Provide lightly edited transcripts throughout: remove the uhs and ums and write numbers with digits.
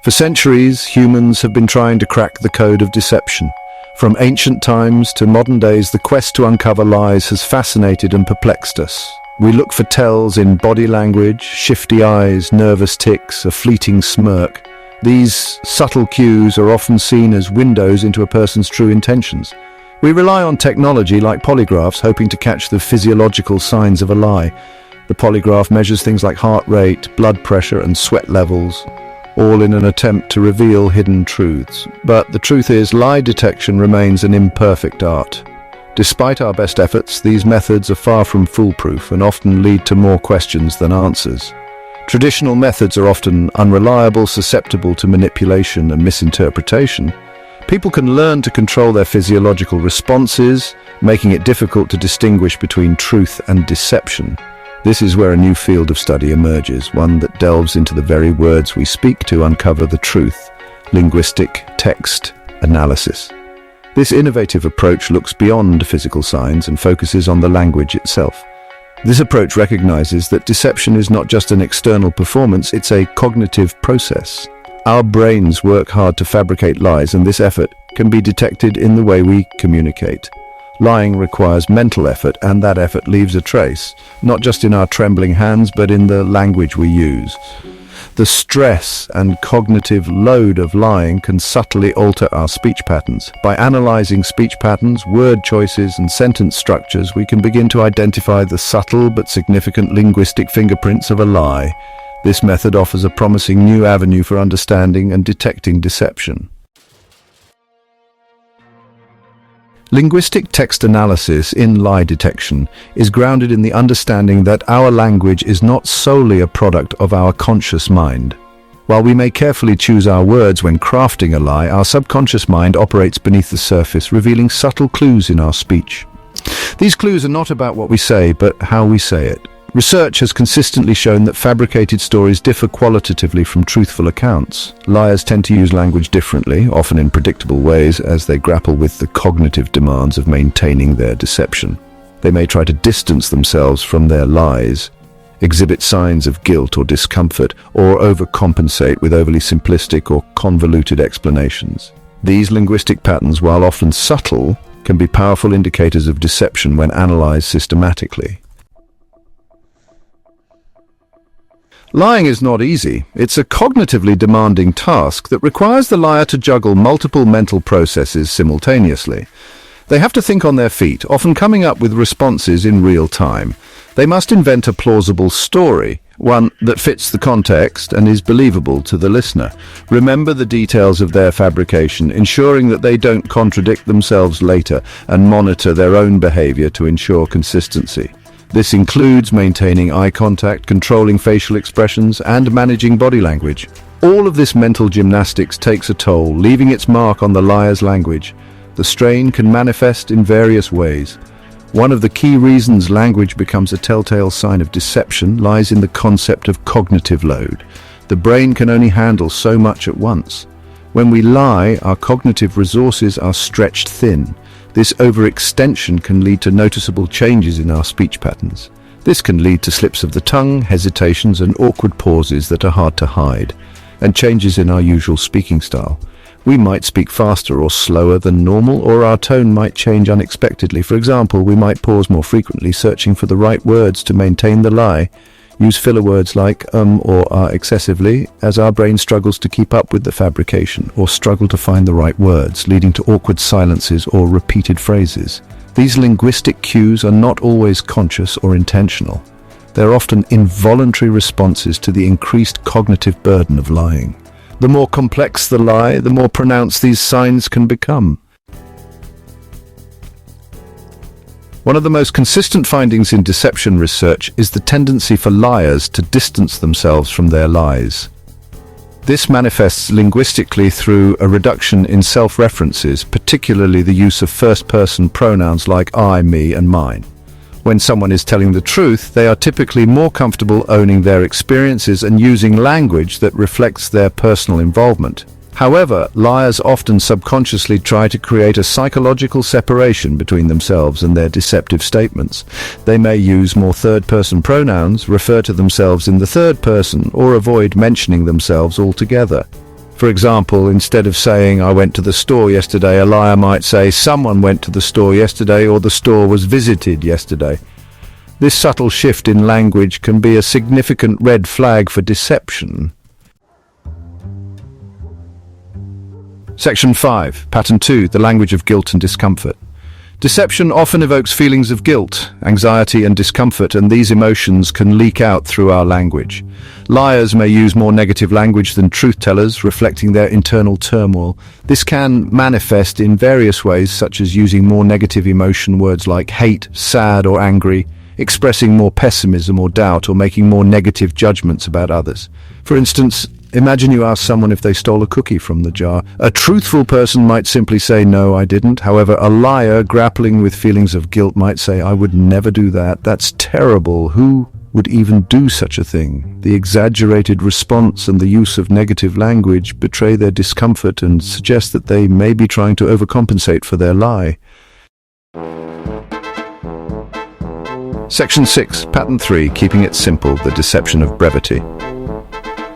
For centuries, humans have been trying to crack the code of deception. From ancient times to modern days, the quest to uncover lies has fascinated and perplexed us. We look for tells in body language, shifty eyes, nervous tics, a fleeting smirk. These subtle cues are often seen as windows into a person's true intentions. We rely on technology like polygraphs, hoping to catch the physiological signs of a lie. The polygraph measures things like heart rate, blood pressure, and sweat levels, all in an attempt to reveal hidden truths. But the truth is, lie detection remains an imperfect art. Despite our best efforts, these methods are far from foolproof and often lead to more questions than answers. Traditional methods are often unreliable, susceptible to manipulation and misinterpretation. People can learn to control their physiological responses, making it difficult to distinguish between truth and deception. This is where a new field of study emerges, one that delves into the very words we speak to uncover the truth: linguistic text analysis. This innovative approach looks beyond physical signs and focuses on the language itself. This approach recognizes that deception is not just an external performance, it's a cognitive process. Our brains work hard to fabricate lies, and this effort can be detected in the way we communicate. Lying requires mental effort, and that effort leaves a trace, not just in our trembling hands, but in the language we use. The stress and cognitive load of lying can subtly alter our speech patterns. By analyzing speech patterns, word choices, and sentence structures, we can begin to identify the subtle but significant linguistic fingerprints of a lie. This method offers a promising new avenue for understanding and detecting deception. Linguistic text analysis in lie detection is grounded in the understanding that our language is not solely a product of our conscious mind. While we may carefully choose our words when crafting a lie, our subconscious mind operates beneath the surface, revealing subtle clues in our speech. These clues are not about what we say, but how we say it. Research has consistently shown that fabricated stories differ qualitatively from truthful accounts. Liars tend to use language differently, often in predictable ways, as they grapple with the cognitive demands of maintaining their deception. They may try to distance themselves from their lies, exhibit signs of guilt or discomfort, or overcompensate with overly simplistic or convoluted explanations. These linguistic patterns, while often subtle, can be powerful indicators of deception when analyzed systematically. Lying is not easy. It's a cognitively demanding task that requires the liar to juggle multiple mental processes simultaneously. They have to think on their feet, often coming up with responses in real time. They must invent a plausible story, one that fits the context and is believable to the listener. Remember the details of their fabrication, ensuring that they don't contradict themselves later, and monitor their own behavior to ensure consistency. This includes maintaining eye contact, controlling facial expressions, and managing body language. All of this mental gymnastics takes a toll, leaving its mark on the liar's language. The strain can manifest in various ways. One of the key reasons language becomes a telltale sign of deception lies in the concept of cognitive load. The brain can only handle so much at once. When we lie, our cognitive resources are stretched thin. This overextension can lead to noticeable changes in our speech patterns. This can lead to slips of the tongue, hesitations, and awkward pauses that are hard to hide, and changes in our usual speaking style. We might speak faster or slower than normal, or our tone might change unexpectedly. For example, we might pause more frequently, searching for the right words to maintain the lie. Use filler words like or are excessively, as our brain struggles to keep up with the fabrication, or struggle to find the right words, leading to awkward silences or repeated phrases. These linguistic cues are not always conscious or intentional. They're often involuntary responses to the increased cognitive burden of lying. The more complex the lie, the more pronounced these signs can become. One of the most consistent findings in deception research is the tendency for liars to distance themselves from their lies. This manifests linguistically through a reduction in self-references, particularly the use of first-person pronouns like I, me, and mine. When someone is telling the truth, they are typically more comfortable owning their experiences and using language that reflects their personal involvement. However, liars often subconsciously try to create a psychological separation between themselves and their deceptive statements. They may use more third-person pronouns, refer to themselves in the third person, or avoid mentioning themselves altogether. For example, instead of saying, "I went to the store yesterday," a liar might say, "Someone went to the store yesterday," or "The store was visited yesterday." This subtle shift in language can be a significant red flag for deception. Section 5, Pattern 2, the language of guilt and discomfort. Deception often evokes feelings of guilt, anxiety and discomfort, and these emotions can leak out through our language. Liars may use more negative language than truth-tellers, reflecting their internal turmoil. This can manifest in various ways, such as using more negative emotion words like hate, sad or angry, expressing more pessimism or doubt, or making more negative judgments about others. For instance, imagine you ask someone if they stole a cookie from the jar. A truthful person might simply say, "No, I didn't." However, a liar grappling with feelings of guilt might say, "I would never do that. That's terrible. Who would even do such a thing?" The exaggerated response and the use of negative language betray their discomfort and suggest that they may be trying to overcompensate for their lie. Section 6, Pattern 3, keeping it simple, the deception of brevity.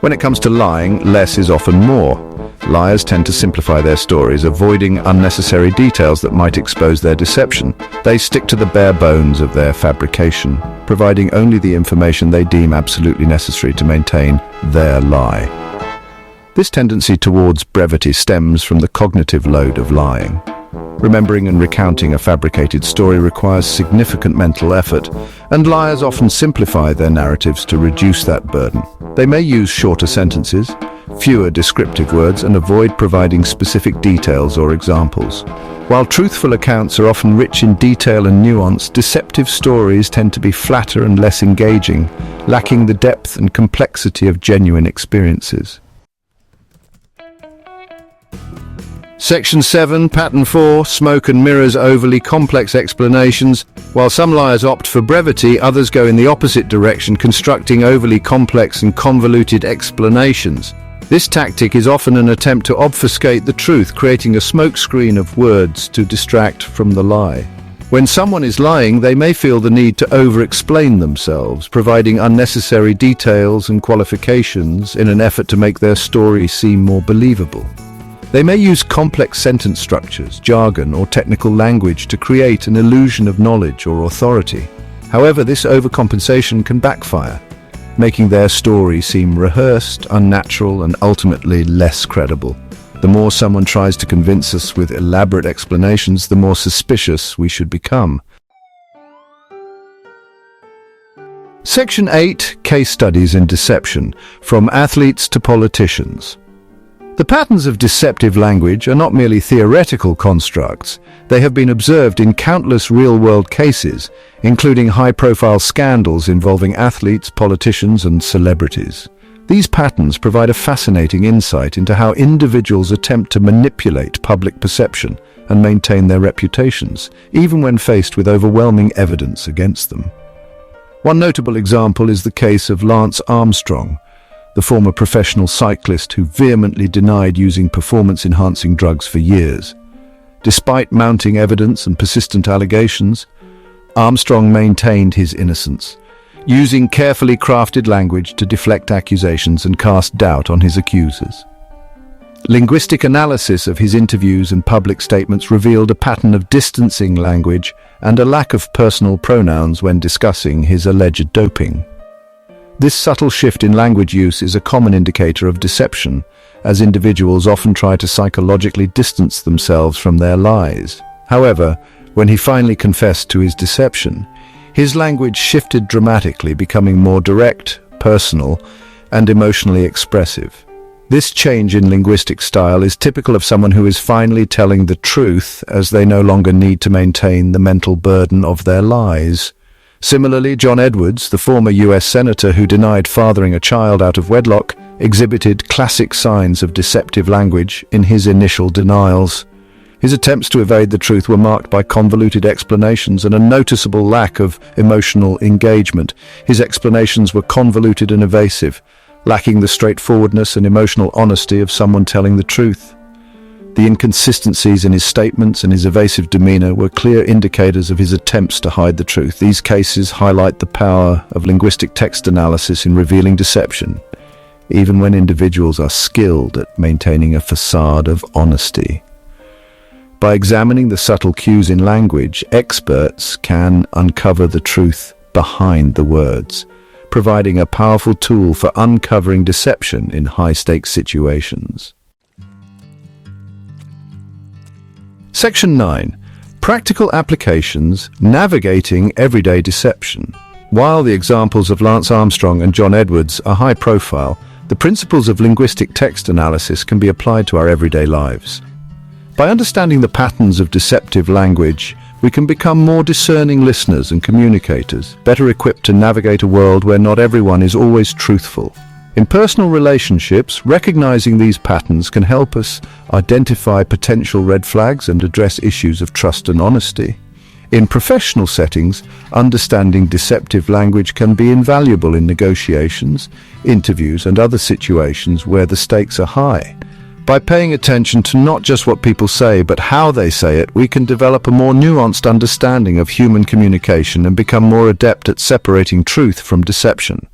When it comes to lying, less is often more. Liars tend to simplify their stories, avoiding unnecessary details that might expose their deception. They stick to the bare bones of their fabrication, providing only the information they deem absolutely necessary to maintain their lie. This tendency towards brevity stems from the cognitive load of lying. Remembering and recounting a fabricated story requires significant mental effort, and liars often simplify their narratives to reduce that burden. They may use shorter sentences, fewer descriptive words, and avoid providing specific details or examples. While truthful accounts are often rich in detail and nuance, deceptive stories tend to be flatter and less engaging, lacking the depth and complexity of genuine experiences. Section 7, Pattern 4, smoke and mirrors overly complex explanations. While some liars opt for brevity, others go in the opposite direction, constructing overly complex and convoluted explanations. This tactic is often an attempt to obfuscate the truth, creating a smokescreen of words to distract from the lie. When someone is lying, they may feel the need to over-explain themselves, providing unnecessary details and qualifications in an effort to make their story seem more believable. They may use complex sentence structures, jargon, or technical language to create an illusion of knowledge or authority. However, this overcompensation can backfire, making their story seem rehearsed, unnatural, and ultimately less credible. The more someone tries to convince us with elaborate explanations, the more suspicious we should become. Section 8, Case Studies in Deception, from athletes to politicians. The patterns of deceptive language are not merely theoretical constructs. They have been observed in countless real-world cases, including high-profile scandals involving athletes, politicians, and celebrities. These patterns provide a fascinating insight into how individuals attempt to manipulate public perception and maintain their reputations, even when faced with overwhelming evidence against them. One notable example is the case of Lance Armstrong, the former professional cyclist who vehemently denied using performance-enhancing drugs for years. Despite mounting evidence and persistent allegations, Armstrong maintained his innocence, using carefully crafted language to deflect accusations and cast doubt on his accusers. Linguistic analysis of his interviews and public statements revealed a pattern of distancing language and a lack of personal pronouns when discussing his alleged doping. This subtle shift in language use is a common indicator of deception, as individuals often try to psychologically distance themselves from their lies. However, when he finally confessed to his deception, his language shifted dramatically, becoming more direct, personal, and emotionally expressive. This change in linguistic style is typical of someone who is finally telling the truth, as they no longer need to maintain the mental burden of their lies. Similarly, John Edwards, the former US Senator who denied fathering a child out of wedlock, exhibited classic signs of deceptive language in his initial denials. His attempts to evade the truth were marked by convoluted explanations and a noticeable lack of emotional engagement. His explanations were convoluted and evasive, lacking the straightforwardness and emotional honesty of someone telling the truth. The inconsistencies in his statements and his evasive demeanor were clear indicators of his attempts to hide the truth. These cases highlight the power of linguistic text analysis in revealing deception. even when individuals are skilled at maintaining a facade of honesty. By examining the subtle cues in language, experts can uncover the truth behind the words, providing a powerful tool for uncovering deception in high-stakes situations. Section 9. Practical applications navigating everyday deception. While the examples of Lance Armstrong and John Edwards are high-profile, the principles of linguistic text analysis can be applied to our everyday lives. By understanding the patterns of deceptive language, we can become more discerning listeners and communicators, better equipped to navigate a world where not everyone is always truthful. In personal relationships, recognizing these patterns can help us identify potential red flags and address issues of trust and honesty. In professional settings, understanding deceptive language can be invaluable in negotiations, interviews, and other situations where the stakes are high. By paying attention to not just what people say, but how they say it, we can develop a more nuanced understanding of human communication and become more adept at separating truth from deception.